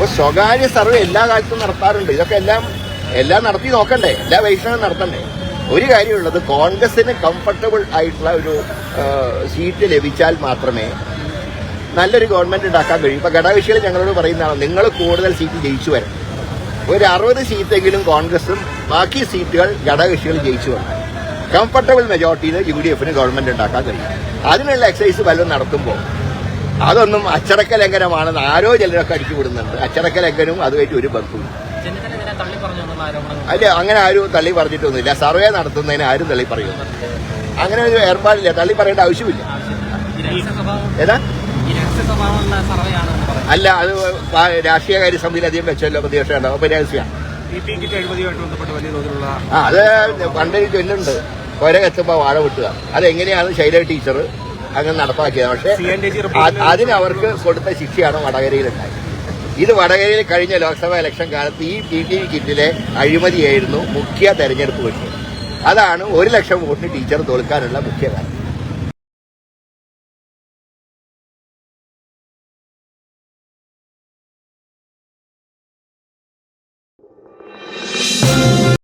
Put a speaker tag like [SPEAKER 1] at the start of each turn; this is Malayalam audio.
[SPEAKER 1] അപ്പോൾ സ്വകാര്യ സർവേ എല്ലാ കാലത്തും നടത്താറുണ്ട്. ഇതൊക്കെ എല്ലാം നടത്തി നോക്കണ്ടേ, എല്ലാ പരീക്ഷണവും നടത്തണ്ടേ. ഒരു കാര്യമുള്ളത്, കോൺഗ്രസിന് കംഫർട്ടബിൾ ആയിട്ടുള്ള ഒരു സീറ്റ് ലഭിച്ചാൽ മാത്രമേ നല്ലൊരു ഗവൺമെന്റ് ഉണ്ടാക്കാൻ കഴിയും. ഇപ്പൊ ഘടകകക്ഷികൾ ഞങ്ങളോട് പറയുന്നതാണ്, നിങ്ങൾ കൂടുതൽ സീറ്റ് ജയിച്ചു വരണം. ഒരു 60 സീറ്റെങ്കിലും കോൺഗ്രസും ബാക്കി സീറ്റുകൾ ഘടകകക്ഷികൾ ജയിച്ചു വരണം. കംഫർട്ടബിൾ മെജോറിറ്റിയിൽ UDF ഗവൺമെന്റ് ഉണ്ടാക്കാൻ കഴിയും. അതിനുള്ള എക്സസൈസ് വല്ലതും നടത്തുമ്പോൾ അതൊന്നും അച്ചടക്ക ലംഘനമാണെന്ന് ആരോ ചിലരൊക്കെ അടിച്ചു വിടുന്നുണ്ട്. അച്ചടക്ക ലംഘനവും അതുമായിട്ട് ഒരു ബന്ധവും അല്ല. അങ്ങനെ ആരും തള്ളി പറഞ്ഞിട്ടൊന്നുമില്ല. സർവേ നടത്തുന്നതിന് ആരും തള്ളി പറയുന്നു. അങ്ങനെ ഒരു ഏർപ്പാടില്ല, തള്ളി പറയേണ്ട ആവശ്യമില്ല. ഏതാ അല്ല, അത് രാഷ്ട്രീയകാര്യ സമിതിയിൽ അധികം വെച്ചല്ലോ പ്രതിപക്ഷം ഉണ്ടാവും. അപ്പൊ രഹസ്യമാണ്. അത് പണ്ട് ചൊല്ലുണ്ട്, കൊര കത്തുമ്പോ വാഴ വിട്ടുക. അതെങ്ങനെയാണ് ശൈല ടീച്ചർ അങ്ങനെ നടപ്പാക്കിയത്. പക്ഷെ അതിനവർക്ക് കൊടുത്ത ശിക്ഷയാണ് വടകരയിലുണ്ടായത്. ഇത് വടകരയിൽ കഴിഞ്ഞ ലോക്സഭാ ഇലക്ഷൻ കാലത്ത് ഈ PPE കിറ്റിലെ അഴിമതിയായിരുന്നു മുഖ്യ തെരഞ്ഞെടുപ്പ് വിഷയം. അതാണ് 1 ലക്ഷം വോട്ടിന് ടീച്ചർ തോൽക്കാനുള്ള മുഖ്യ കാരണം.